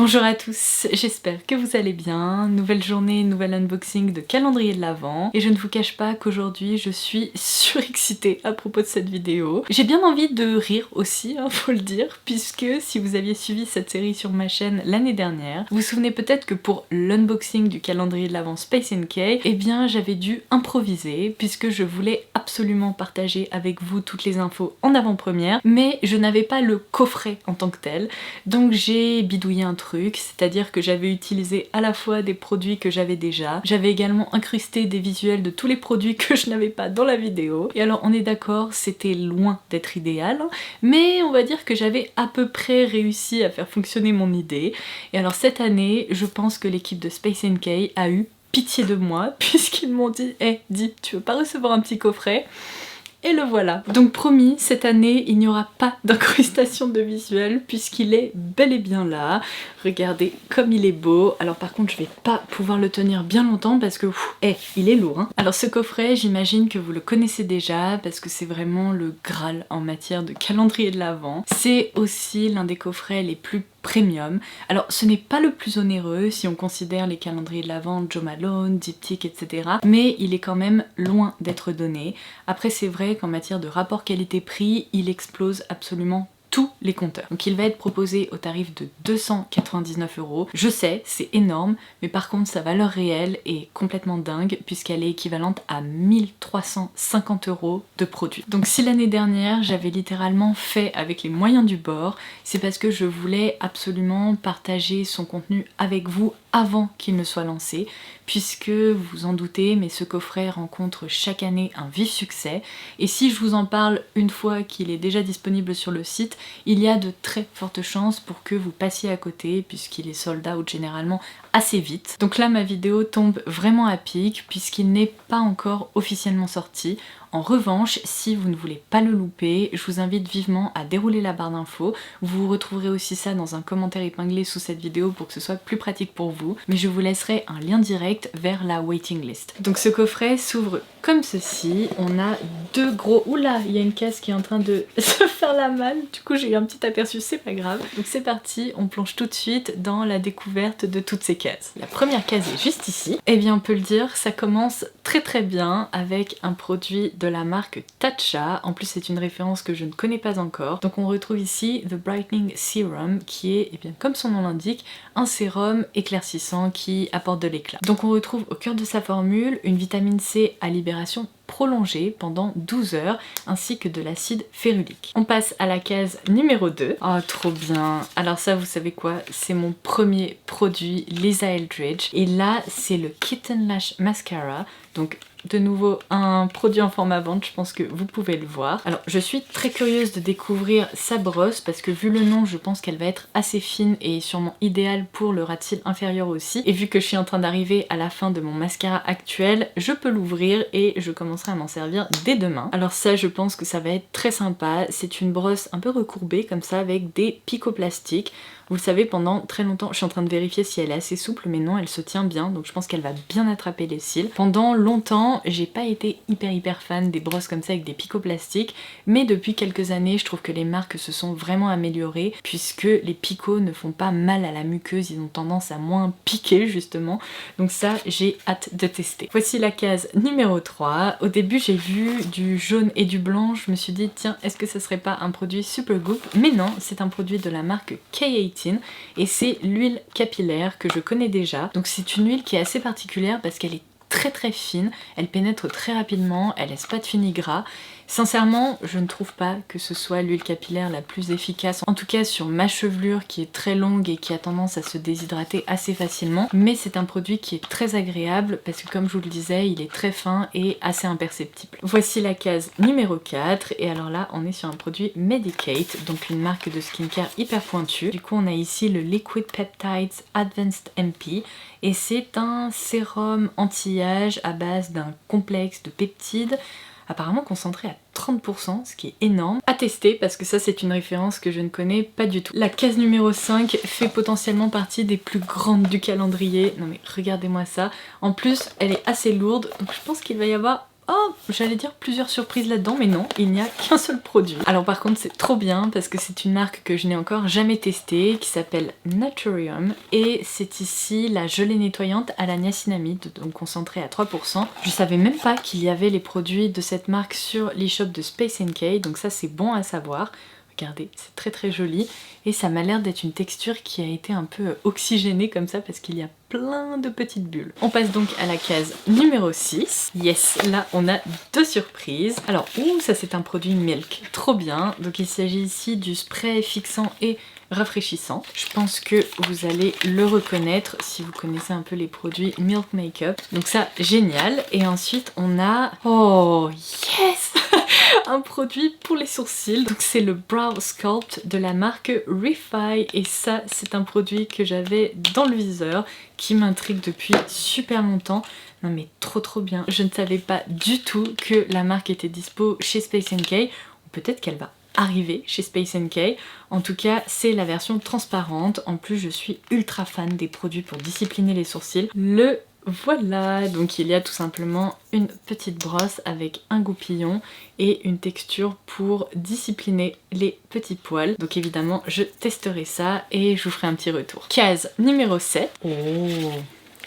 Bonjour à tous, j'espère que vous allez bien. Nouvelle journée, nouvel unboxing de calendrier de l'Avent. Et je ne vous cache pas qu'aujourd'hui je suis surexcitée à propos de cette vidéo. J'ai bien envie de rire aussi, faut le dire, puisque si vous aviez suivi cette série sur ma chaîne l'année dernière, vous vous souvenez peut-être que pour l'unboxing du calendrier de l'Avent Space NK, eh bien j'avais dû improviser puisque je voulais absolument partager avec vous toutes les infos en avant-première, mais je n'avais pas le coffret en tant que tel, donc j'ai bidouillé un truc, c'est-à-dire que j'avais utilisé à la fois des produits que j'avais déjà, j'avais également incrusté des visuels de tous les produits que je n'avais pas dans la vidéo, et alors on est d'accord, c'était loin d'être idéal, mais on va dire que j'avais à peu près réussi à faire fonctionner mon idée, et alors cette année, je pense que l'équipe de Space NK a eu pitié de moi, puisqu'ils m'ont dit « Eh, dis, tu veux pas recevoir un petit coffret ?» Et le voilà. Donc promis, cette année, il n'y aura pas d'incrustation de visuel puisqu'il est bel et bien là. Regardez comme il est beau. Alors par contre, je vais pas pouvoir le tenir bien longtemps parce que, il est lourd. Hein. Alors ce coffret, j'imagine que vous le connaissez déjà parce que c'est vraiment le Graal en matière de calendrier de l'Avent. C'est aussi l'un des coffrets les plus premium. Alors ce n'est pas le plus onéreux si on considère les calendriers de l'Avent, Jo Malone, Diptyque, etc. Mais il est quand même loin d'être donné. Après c'est vrai qu'en matière de rapport qualité-prix, il explose absolument tous les compteurs. Donc il va être proposé au tarif de 299 €. Je sais, c'est énorme, mais par contre sa valeur réelle est complètement dingue puisqu'elle est équivalente à 1350 € de produit. Donc si l'année dernière j'avais littéralement fait avec les moyens du bord, c'est parce que je voulais absolument partager son contenu avec vous avant qu'il ne soit lancé, puisque vous vous en doutez, mais ce coffret rencontre chaque année un vif succès, et si je vous en parle une fois qu'il est déjà disponible sur le site, il y a de très fortes chances pour que vous passiez à côté, puisqu'il est sold out généralement assez vite. Donc là ma vidéo tombe vraiment à pic, puisqu'il n'est pas encore officiellement sorti. En revanche, si vous ne voulez pas le louper, je vous invite vivement à dérouler la barre d'infos. Vous retrouverez aussi ça dans un commentaire épinglé sous cette vidéo pour que ce soit plus pratique pour vous. Mais je vous laisserai un lien direct vers la waiting list. Donc ce coffret s'ouvre comme ceci. On a deux gros... Oula, il y a une case qui est en train de se faire la malle. Du coup j'ai eu un petit aperçu, c'est pas grave. Donc c'est parti, on plonge tout de suite dans la découverte de toutes ces cases. La première case est juste ici. Et bien on peut le dire, ça commence très bien avec un produit de la marque Tatcha. En plus c'est une référence que je ne connais pas encore. Donc on retrouve ici The Brightening Serum qui est, bien, comme son nom l'indique, un sérum éclaircissant qui apporte de l'éclat. Donc on retrouve au cœur de sa formule une vitamine C à libération prolongée pendant 12 heures ainsi que de l'acide férulique. On passe à la case numéro 2. Oh trop bien. Alors ça vous savez quoi, c'est mon premier produit Lisa Eldridge et là c'est le Kitten Lash Mascara. Donc de nouveau un produit en format vente, je pense que vous pouvez le voir. Alors je suis très curieuse de découvrir sa brosse parce que vu le nom je pense qu'elle va être assez fine et sûrement idéale pour le ras de cils inférieur aussi. Et vu que je suis en train d'arriver à la fin de mon mascara actuel, je peux l'ouvrir et je commencerai à m'en servir dès demain. Alors ça je pense que ça va être très sympa. C'est une brosse un peu recourbée comme ça avec des picots plastiques. Vous le savez, pendant très longtemps, je suis en train de vérifier si elle est assez souple, mais non, elle se tient bien, donc je pense qu'elle va bien attraper les cils. Pendant longtemps, j'ai pas été hyper fan des brosses comme ça avec des picots plastiques, mais depuis quelques années, je trouve que les marques se sont vraiment améliorées, puisque les picots ne font pas mal à la muqueuse, ils ont tendance à moins piquer justement, donc ça, j'ai hâte de tester. Voici la case numéro 3. Au début, j'ai vu du jaune et du blanc, je me suis dit, tiens, est-ce que ça serait pas un produit Supergoop? Mais non, c'est un produit de la marque K18, et c'est l'huile capillaire que je connais déjà. Donc c'est une huile qui est assez particulière parce qu'elle est très fine, elle pénètre très rapidement, elle laisse pas de fini-gras. Sincèrement, je ne trouve pas que ce soit l'huile capillaire la plus efficace, en tout cas sur ma chevelure qui est très longue et qui a tendance à se déshydrater assez facilement, mais c'est un produit qui est très agréable parce que comme je vous le disais, il est très fin et assez imperceptible. Voici la case numéro 4 et alors là on est sur un produit Medik8, donc une marque de skincare hyper pointue. Du coup on a ici le Liquid Peptides Advanced MP et c'est un sérum anti-âge à base d'un complexe de peptides apparemment concentré à 30%, ce qui est énorme. À tester parce que ça c'est une référence que je ne connais pas du tout. La case numéro 5 fait potentiellement partie des plus grandes du calendrier. Non mais regardez-moi ça. En plus elle est assez lourde donc je pense qu'il va y avoir oh, j'allais dire plusieurs surprises là-dedans, mais non, il n'y a qu'un seul produit. Alors par contre c'est trop bien parce que c'est une marque que je n'ai encore jamais testée, qui s'appelle Naturium, et c'est ici la gelée nettoyante à la niacinamide, donc concentrée à 3%. Je savais même pas qu'il y avait les produits de cette marque sur l'e-shop de Space NK, donc ça c'est bon à savoir. Regardez, c'est très très joli et ça m'a l'air d'être une texture qui a été un peu oxygénée comme ça parce qu'il y a plein de petites bulles. On passe donc à la case numéro 6. Yes, là on a deux surprises. Alors, ça c'est un produit Milk, trop bien. Donc il s'agit ici du spray fixant et rafraîchissant. Je pense que vous allez le reconnaître si vous connaissez un peu les produits Milk Makeup. Donc ça, génial. Et ensuite on a... oh yes un produit pour les sourcils, donc c'est le Brow Sculpt de la marque Refi, et ça c'est un produit que j'avais dans le viseur, qui m'intrigue depuis super longtemps. Non mais trop bien, je ne savais pas du tout que la marque était dispo chez Space NK, ou peut-être qu'elle va arriver chez Space NK. En tout cas c'est la version transparente, en plus je suis ultra fan des produits pour discipliner les sourcils. Voilà, donc il y a tout simplement une petite brosse avec un goupillon et une texture pour discipliner les petits poils. Donc évidemment je testerai ça et je vous ferai un petit retour. Case numéro 7. Oh,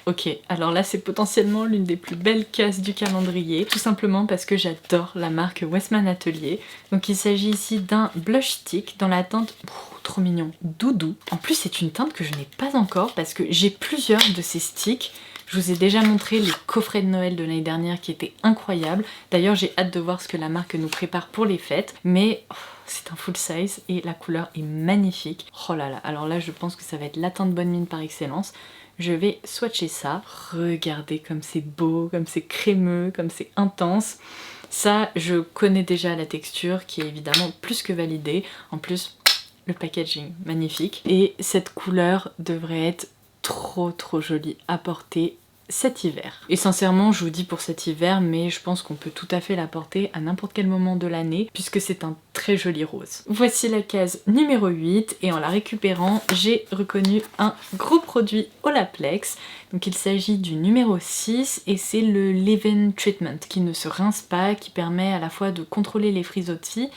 ok, alors là c'est potentiellement l'une des plus belles cases du calendrier, tout simplement parce que j'adore la marque Westman Atelier. Donc il s'agit ici d'un blush stick dans la teinte... trop mignon, doudou. En plus c'est une teinte que je n'ai pas encore parce que j'ai plusieurs de ces sticks. Je vous ai déjà montré les coffrets de Noël de l'année dernière qui étaient incroyables. D'ailleurs j'ai hâte de voir ce que la marque nous prépare pour les fêtes. Mais c'est un full size et la couleur est magnifique. Oh là là, alors là je pense que ça va être la teinte bonne mine par excellence. Je vais swatcher ça. Regardez comme c'est beau, comme c'est crémeux, comme c'est intense. Ça, je connais déjà la texture qui est évidemment plus que validée. En plus, le packaging, magnifique. Et cette couleur devrait être trop jolie à porter cet hiver. Et sincèrement, je vous dis pour cet hiver, mais je pense qu'on peut tout à fait la porter à n'importe quel moment de l'année, puisque c'est un très joli rose. Voici la case numéro 8, et en la récupérant, j'ai reconnu un gros produit Olaplex. Donc il s'agit du numéro 6, et c'est le Leave-In Treatment, qui ne se rince pas, qui permet à la fois de contrôler les frisottis,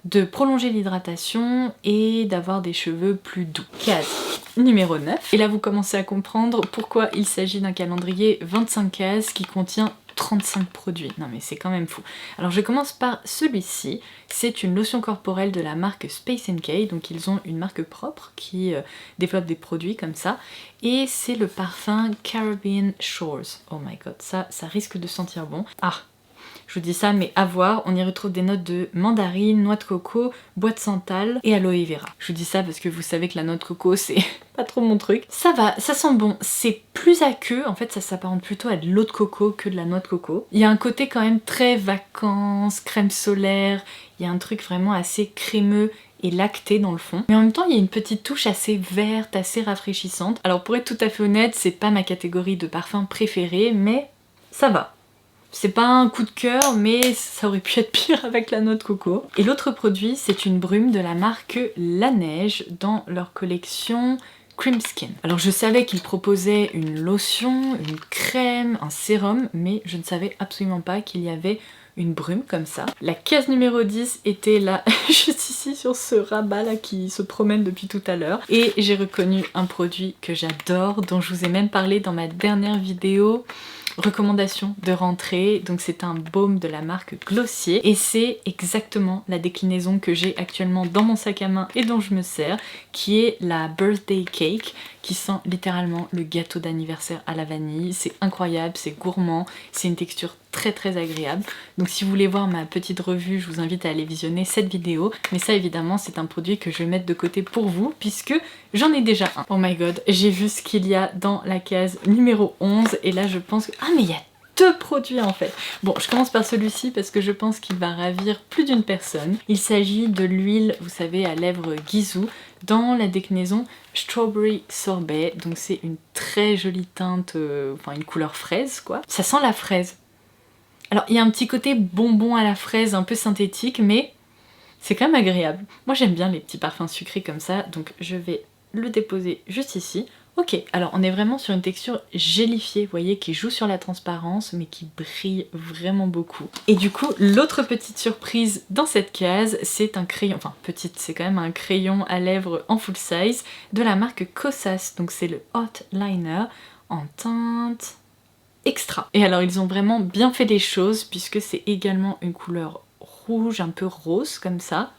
de prolonger l'hydratation et d'avoir des cheveux plus doux. Case numéro 9. Et là vous commencez à comprendre pourquoi il s'agit d'un calendrier 25 cases qui contient 35 produits. Non mais c'est quand même fou. Alors je commence par celui-ci. C'est une lotion corporelle de la marque Space NK. Donc ils ont une marque propre qui développe des produits comme ça. Et c'est le parfum Caribbean Shores. Oh my god, ça risque de sentir bon. Ah, je vous dis ça, mais à voir, on y retrouve des notes de mandarine, noix de coco, bois de santal et aloe vera. Je vous dis ça parce que vous savez que la noix de coco, c'est pas trop mon truc. Ça va, ça sent bon, c'est plus aqueux, en fait ça s'apparente plutôt à de l'eau de coco que de la noix de coco. Il y a un côté quand même très vacances, crème solaire, il y a un truc vraiment assez crémeux et lacté dans le fond. Mais en même temps, il y a une petite touche assez verte, assez rafraîchissante. Alors pour être tout à fait honnête, c'est pas ma catégorie de parfum préférée, mais ça va. C'est pas un coup de cœur, mais ça aurait pu être pire avec la noix de coco. Et l'autre produit, c'est une brume de la marque La Neige dans leur collection Cream Skin. Alors je savais qu'ils proposaient une lotion, une crème, un sérum, mais je ne savais absolument pas qu'il y avait une brume comme ça. La case numéro 10 était là, juste ici sur ce rabat là qui se promène depuis tout à l'heure. Et j'ai reconnu un produit que j'adore, dont je vous ai même parlé dans ma dernière vidéo. Recommandation de rentrée, donc c'est un baume de la marque Glossier et c'est exactement la déclinaison que j'ai actuellement dans mon sac à main et dont je me sers, qui est la Birthday Cake, qui sent littéralement le gâteau d'anniversaire à la vanille. C'est incroyable, c'est gourmand, c'est une texture très agréable. Donc si vous voulez voir ma petite revue, je vous invite à aller visionner cette vidéo. Mais ça évidemment c'est un produit que je vais mettre de côté pour vous puisque j'en ai déjà un. Oh my god, j'ai vu ce qu'il y a dans la case numéro 11 et là je pense que... Ah mais il y a deux produits en fait. Bon, je commence par celui-ci parce que je pense qu'il va ravir plus d'une personne. Il s'agit de l'huile, vous savez, à lèvres Gisou dans la déclinaison Strawberry Sorbet. Donc c'est une très jolie teinte, enfin une couleur fraise quoi. Ça sent la fraise. Alors il y a un petit côté bonbon à la fraise un peu synthétique, mais c'est quand même agréable. Moi j'aime bien les petits parfums sucrés comme ça, donc je vais le déposer juste ici. Ok, alors on est vraiment sur une texture gélifiée, vous voyez, qui joue sur la transparence mais qui brille vraiment beaucoup. Et du coup, l'autre petite surprise dans cette case, c'est un crayon, enfin petite, c'est quand même un crayon à lèvres en full size de la marque Kosas, donc c'est le Hot Liner en teinte extra. Et alors ils ont vraiment bien fait les choses puisque c'est également une couleur rouge, un peu rose comme ça,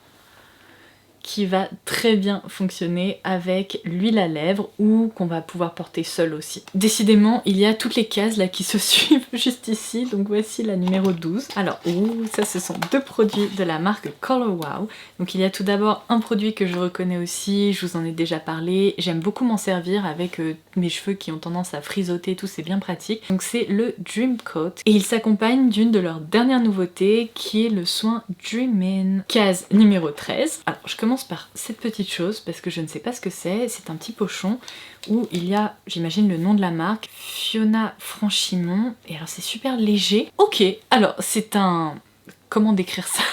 qui va très bien fonctionner avec l'huile à lèvres ou qu'on va pouvoir porter seul aussi. Décidément, il y a toutes les cases là qui se suivent juste ici, donc voici la numéro 12. Alors, ça ce sont deux produits de la marque Color Wow. Donc il y a tout d'abord un produit que je reconnais aussi, je vous en ai déjà parlé, j'aime beaucoup m'en servir avec mes cheveux qui ont tendance à frisoter, tout c'est bien pratique. Donc c'est le Dream Coat et il s'accompagne d'une de leurs dernières nouveautés qui est le soin Dream In. Case numéro 13. Alors je commence par cette petite chose parce que je ne sais pas ce que c'est un petit pochon où il y a, j'imagine, le nom de la marque, Fiona Franchimont, et alors c'est super léger. Ok, alors c'est un... comment décrire ça?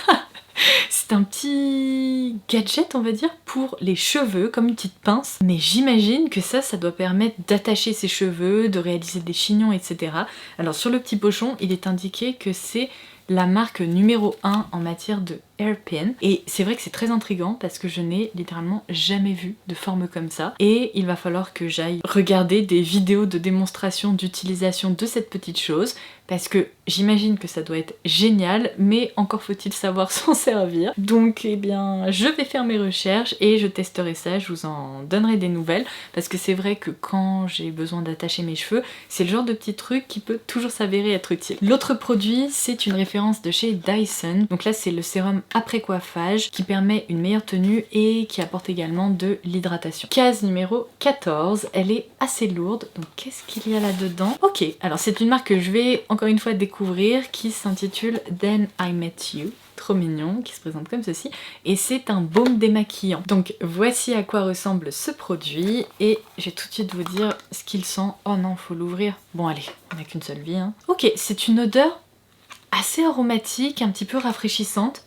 C'est un petit gadget, on va dire, pour les cheveux, comme une petite pince. Mais j'imagine que ça doit permettre d'attacher ses cheveux, de réaliser des chignons, etc. Alors sur le petit pochon, il est indiqué que c'est la marque numéro 1 en matière de hairpin. Et c'est vrai que c'est très intriguant parce que je n'ai littéralement jamais vu de forme comme ça. Et il va falloir que j'aille regarder des vidéos de démonstration d'utilisation de cette petite chose parce que j'imagine que ça doit être génial, mais encore faut-il savoir s'en servir. Donc eh bien je vais faire mes recherches et je testerai ça, je vous en donnerai des nouvelles parce que c'est vrai que quand j'ai besoin d'attacher mes cheveux, c'est le genre de petit truc qui peut toujours s'avérer être utile. L'autre produit, c'est une référence de chez Dyson. Donc là c'est le sérum après coiffage qui permet une meilleure tenue et qui apporte également de l'hydratation. Case numéro 14, elle est assez lourde, donc qu'est-ce qu'il y a là-dedans? Ok, alors c'est une marque que je vais encore une fois découvrir qui s'intitule Then I Met You. Trop mignon, qui se présente comme ceci, et c'est un baume démaquillant. Donc voici à quoi ressemble ce produit, et je vais tout de suite vous dire ce qu'il sent. Oh non, faut l'ouvrir. Bon allez, on n'a qu'une seule vie, hein. Ok, c'est une odeur assez aromatique, un petit peu rafraîchissante,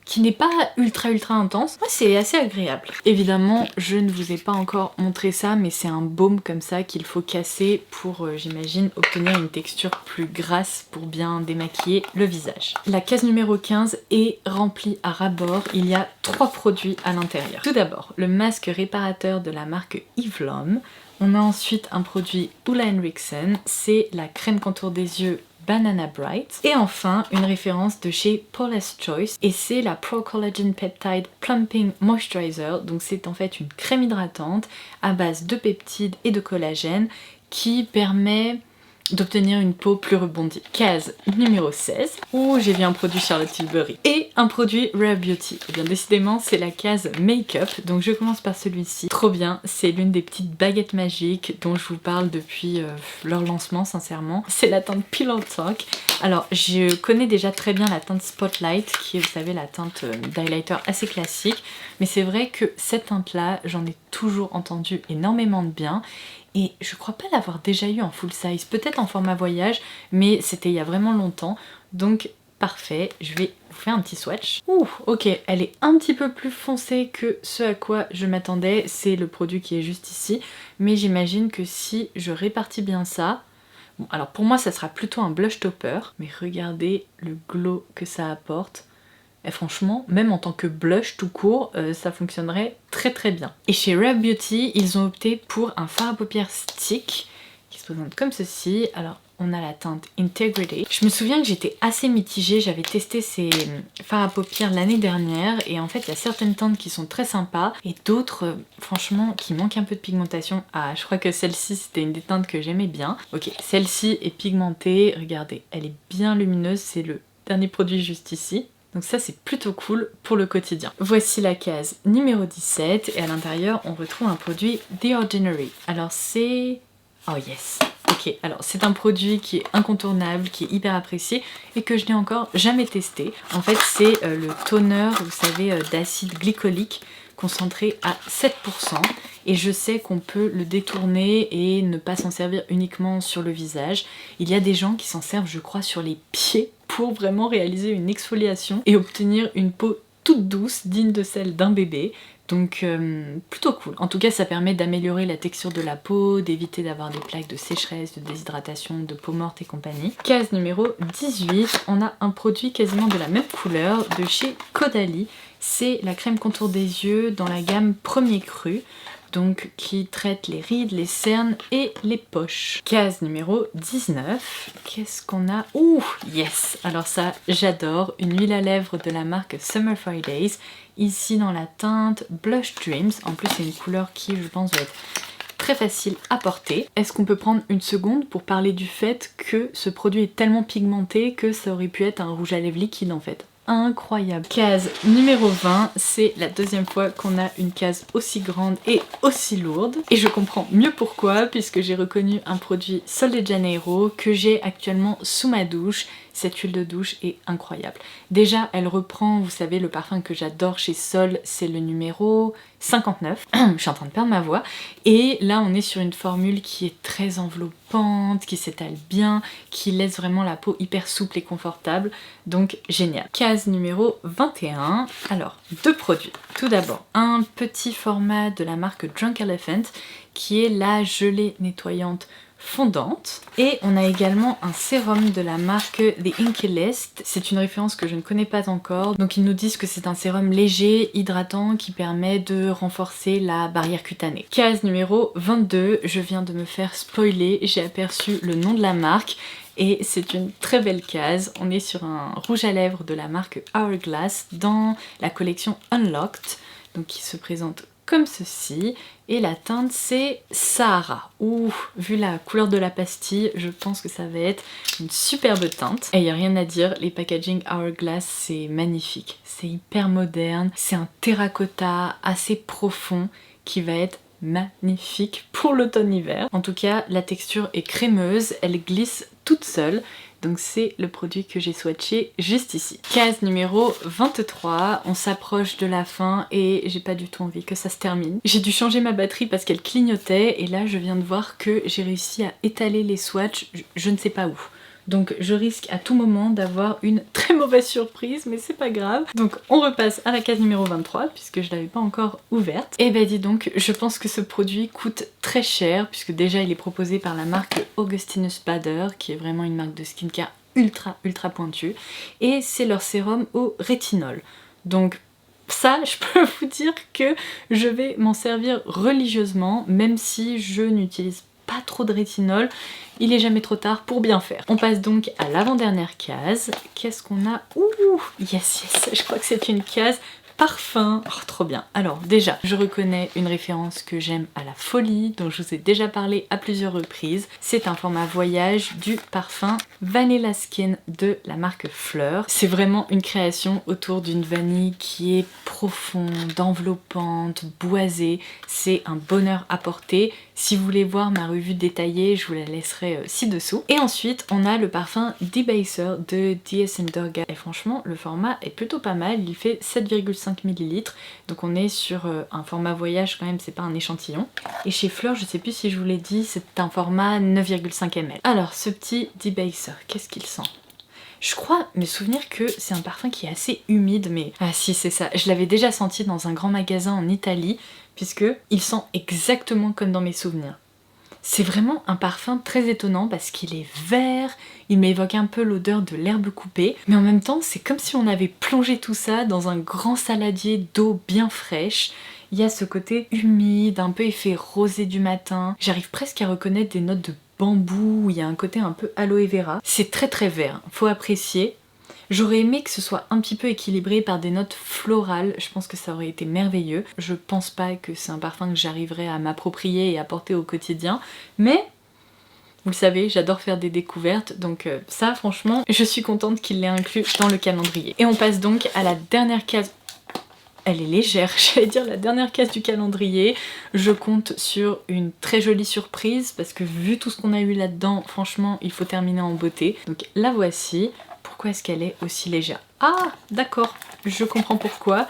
qui n'est pas ultra intense. Ouais, c'est assez agréable. Évidemment, je ne vous ai pas encore montré ça, mais c'est un baume comme ça qu'il faut casser pour, j'imagine, obtenir une texture plus grasse pour bien démaquiller le visage. La case numéro 15 est remplie à ras-bord. Il y a 3 produits à l'intérieur. Tout d'abord, le masque réparateur de la marque Eve Lom. On a ensuite un produit Ulla Henriksen, c'est la crème contour des yeux Banana Bright. Et enfin, une référence de chez Paula's Choice, et c'est la Pro Collagen Peptide Plumping Moisturizer. Donc c'est en fait une crème hydratante à base de peptides et de collagène qui permet d'obtenir une peau plus rebondie. Case numéro 16, où j'ai vu un produit Charlotte Tilbury et un produit Rare Beauty. Et bien décidément c'est la case make-up, donc je commence par celui-ci. Trop bien, c'est l'une des petites baguettes magiques dont je vous parle depuis leur lancement sincèrement. C'est la teinte Pillow Talk. Alors je connais déjà très bien la teinte Spotlight qui est, vous savez, la teinte d'highlighter assez classique, mais c'est vrai que cette teinte là j'en ai toujours entendu énormément de bien. Et je crois pas l'avoir déjà eu en full size, peut-être en format voyage, mais c'était il y a vraiment longtemps. Donc parfait, je vais vous faire un petit swatch. Ouh, ok, elle est un petit peu plus foncée que ce à quoi je m'attendais. C'est le produit qui est juste ici, mais j'imagine que si je répartis bien ça... Bon, alors pour moi ça sera plutôt un blush topper, mais regardez le glow que ça apporte. Et franchement, même en tant que blush tout court, ça fonctionnerait très bien. Et chez Rare Beauty, ils ont opté pour un fard à paupières stick qui se présente comme ceci. Alors, on a la teinte Integrity. Je me souviens que j'étais assez mitigée, j'avais testé ces fards à paupières l'année dernière et en fait, il y a certaines teintes qui sont très sympas et d'autres, franchement, qui manquent un peu de pigmentation. Ah, je crois que celle-ci, c'était une des teintes que j'aimais bien. Ok, celle-ci est pigmentée, regardez, elle est bien lumineuse, c'est le dernier produit juste ici. Donc ça c'est plutôt cool pour le quotidien. Voici la case numéro 17 et à l'intérieur on retrouve un produit The Ordinary. Alors c'est... oh yes. Ok, alors c'est un produit qui est incontournable, qui est hyper apprécié et que je n'ai encore jamais testé. En fait c'est le toner, vous savez, d'acide glycolique concentré à 7%. Et je sais qu'on peut le détourner et ne pas s'en servir uniquement sur le visage. Il y a des gens qui s'en servent, je crois, sur les pieds pour vraiment réaliser une exfoliation et obtenir une peau toute douce, digne de celle d'un bébé. Donc plutôt cool. En tout cas ça permet d'améliorer la texture de la peau, d'éviter d'avoir des plaques de sécheresse, de déshydratation, de peau morte et compagnie. Case numéro 18, on a un produit quasiment de la même couleur de chez Caudalie. C'est la crème contour des yeux dans la gamme Premier Cru, donc qui traite les rides, les cernes et les poches. Case numéro 19, qu'est-ce qu'on a? Ouh, yes! Alors ça, j'adore, une huile à lèvres de la marque Summer Fridays, ici dans la teinte Blush Dreams. En plus c'est une couleur qui, je pense, va être très facile à porter. Est-ce qu'on peut prendre une seconde pour parler du fait que ce produit est tellement pigmenté que ça aurait pu être un rouge à lèvres liquide en fait? Incroyable. Case numéro 20, c'est la deuxième fois qu'on a une case aussi grande et aussi lourde. Et je comprends mieux pourquoi, puisque j'ai reconnu un produit Sol de Janeiro que j'ai actuellement sous ma douche. Cette huile de douche est incroyable. Déjà, elle reprend, vous savez, le parfum que j'adore chez Sol, c'est le numéro 59. Je suis en train de perdre ma voix. Et là, on est sur une formule qui est très enveloppante, qui s'étale bien, qui laisse vraiment la peau hyper souple et confortable. Donc, génial. Case numéro 21. Alors, deux produits. Tout d'abord, un petit format de la marque Drunk Elephant, qui est la gelée nettoyante fondante. Et on a également un sérum de la marque The Inky List. C'est une référence que je ne connais pas encore. Donc ils nous disent que c'est un sérum léger, hydratant, qui permet de renforcer la barrière cutanée. Case numéro 22, je viens de me faire spoiler, j'ai aperçu le nom de la marque. Et c'est une très belle case. On est sur un rouge à lèvres de la marque Hourglass dans la collection Unlocked, donc qui se présente comme ceci, et la teinte c'est Sahara. Ouh, vu la couleur de la pastille, je pense que ça va être une superbe teinte. Et il n'y a rien à dire, les packaging Hourglass c'est magnifique, c'est hyper moderne, c'est un terracotta assez profond qui va être magnifique pour l'automne-hiver. En tout cas, la texture est crémeuse, elle glisse toute seule. Donc c'est le produit que j'ai swatché juste ici. Case numéro 23, on s'approche de la fin et j'ai pas du tout envie que ça se termine. J'ai dû changer ma batterie parce qu'elle clignotait et là je viens de voir que j'ai réussi à étaler les swatchs je ne sais pas où. Donc je risque à tout moment d'avoir une très mauvaise surprise, mais c'est pas grave. Donc on repasse à la case numéro 23 puisque je l'avais pas encore ouverte. Et bah dis donc, je pense que ce produit coûte très cher puisque déjà il est proposé par la marque Augustinus Bader qui est vraiment une marque de skincare ultra pointue. Et c'est leur sérum au rétinol. Donc ça, je peux vous dire que je vais m'en servir religieusement, même si je n'utilise pas trop de rétinol, il est jamais trop tard pour bien faire. On passe donc à l'avant-dernière case. Qu'est-ce qu'on a? Ouh, yes, je crois que c'est une case parfum. Oh, trop bien. Alors déjà, je reconnais une référence que j'aime à la folie, dont je vous ai déjà parlé à plusieurs reprises. C'est un format voyage du parfum Vanilla Skin de la marque Fleur. C'est vraiment une création autour d'une vanille qui est profonde, enveloppante, boisée. C'est un bonheur à porter. Si vous voulez voir ma revue détaillée, je vous la laisserai ci-dessous. Et ensuite, on a le parfum Debaser de DS & Durga. Et franchement, le format est plutôt pas mal. Il fait 7,5 ml. Donc on est sur un format voyage quand même, c'est pas un échantillon. Et chez Fleur, je sais plus si je vous l'ai dit, c'est un format 9,5 ml. Alors, ce petit Debaser, qu'est-ce qu'il sent? Je crois me souvenir que c'est un parfum qui est assez humide, mais... Ah si, c'est ça. Je l'avais déjà senti dans un grand magasin en Italie, puisque il sent exactement comme dans mes souvenirs. C'est vraiment un parfum très étonnant parce qu'il est vert, il m'évoque un peu l'odeur de l'herbe coupée, mais en même temps, c'est comme si on avait plongé tout ça dans un grand saladier d'eau bien fraîche. Il y a ce côté humide, un peu effet rosé du matin. J'arrive presque à reconnaître des notes de bambou, il y a un côté un peu aloe vera. C'est très vert, faut apprécier. J'aurais aimé que ce soit un petit peu équilibré par des notes florales, je pense que ça aurait été merveilleux. Je pense pas que c'est un parfum que j'arriverais à m'approprier et à porter au quotidien, mais vous le savez, j'adore faire des découvertes, donc ça franchement, je suis contente qu'il l'ait inclus dans le calendrier. Et on passe donc à la dernière case. Elle est légère, j'allais dire la dernière case du calendrier. Je compte sur une très jolie surprise parce que vu tout ce qu'on a eu là-dedans, franchement, il faut terminer en beauté. Donc la voici. Pourquoi est-ce qu'elle est aussi légère? Ah, d'accord, je comprends pourquoi.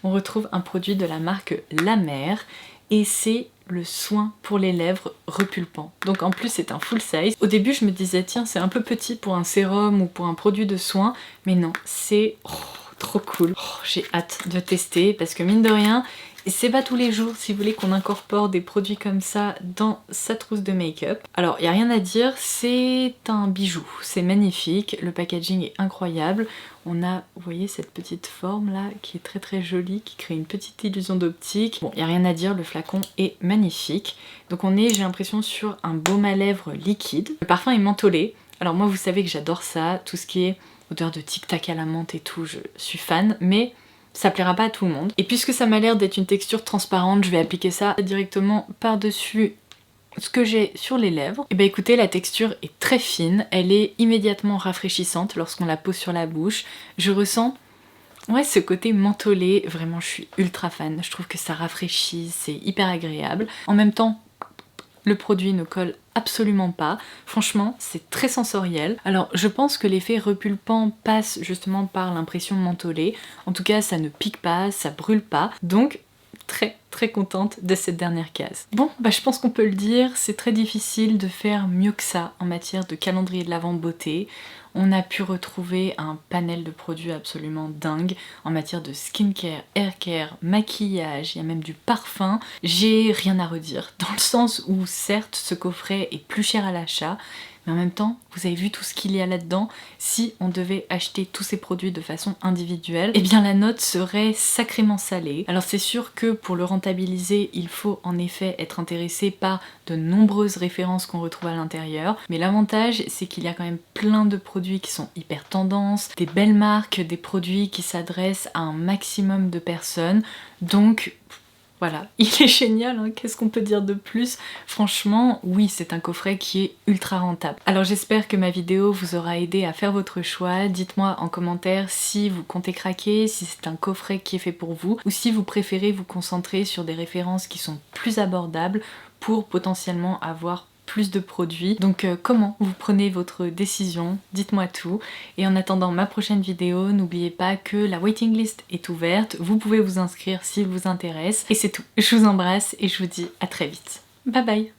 On retrouve un produit de la marque La Mer et c'est le soin pour les lèvres repulpant. Donc en plus c'est un full size. Au début je me disais tiens c'est un peu petit pour un sérum ou pour un produit de soin, mais non, c'est... trop cool. Oh, j'ai hâte de tester parce que mine de rien, c'est pas tous les jours si vous voulez qu'on incorpore des produits comme ça dans sa trousse de make-up. Alors il n'y a rien à dire, c'est un bijou, c'est magnifique, le packaging est incroyable. On a, vous voyez, cette petite forme là qui est très jolie, qui crée une petite illusion d'optique. Bon, il n'y a rien à dire, le flacon est magnifique. Donc on est, j'ai l'impression, sur un baume à lèvres liquide. Le parfum est mentholé. Alors moi vous savez que j'adore ça, tout ce qui est odeur de tic-tac à la menthe et tout, je suis fan, mais ça plaira pas à tout le monde. Et puisque ça m'a l'air d'être une texture transparente, je vais appliquer ça directement par-dessus ce que j'ai sur les lèvres. Et bah écoutez, la texture est très fine, elle est immédiatement rafraîchissante lorsqu'on la pose sur la bouche. Je ressens ouais, ce côté mentholé, vraiment je suis ultra fan, je trouve que ça rafraîchit, c'est hyper agréable. En même temps, le produit ne colle absolument pas, franchement c'est très sensoriel. Alors je pense que l'effet repulpant passe justement par l'impression mentholée, en tout cas ça ne pique pas, ça brûle pas, donc très contente de cette dernière case. Bon, bah je pense qu'on peut le dire, c'est très difficile de faire mieux que ça en matière de calendrier de l'Avent beauté. On a pu retrouver un panel de produits absolument dingue en matière de skincare, haircare, maquillage, il y a même du parfum. J'ai rien à redire, dans le sens où certes ce coffret est plus cher à l'achat, mais en même temps, vous avez vu tout ce qu'il y a là-dedans. Si on devait acheter tous ces produits de façon individuelle, eh bien la note serait sacrément salée. Alors c'est sûr que pour le rentabiliser, il faut en effet être intéressé par de nombreuses références qu'on retrouve à l'intérieur. Mais l'avantage, c'est qu'il y a quand même plein de produits qui sont hyper tendance, des belles marques, des produits qui s'adressent à un maximum de personnes. Donc voilà, il est génial, hein, qu'est-ce qu'on peut dire de plus? Franchement, oui, c'est un coffret qui est ultra rentable. Alors j'espère que ma vidéo vous aura aidé à faire votre choix. Dites-moi en commentaire si vous comptez craquer, si c'est un coffret qui est fait pour vous, ou si vous préférez vous concentrer sur des références qui sont plus abordables pour potentiellement avoir plus de produits. Donc comment vous prenez votre décision? Dites-moi tout. Et en attendant ma prochaine vidéo, n'oubliez pas que la waiting list est ouverte. Vous pouvez vous inscrire s'il vous intéresse. Et c'est tout. Je vous embrasse et je vous dis à très vite. Bye bye!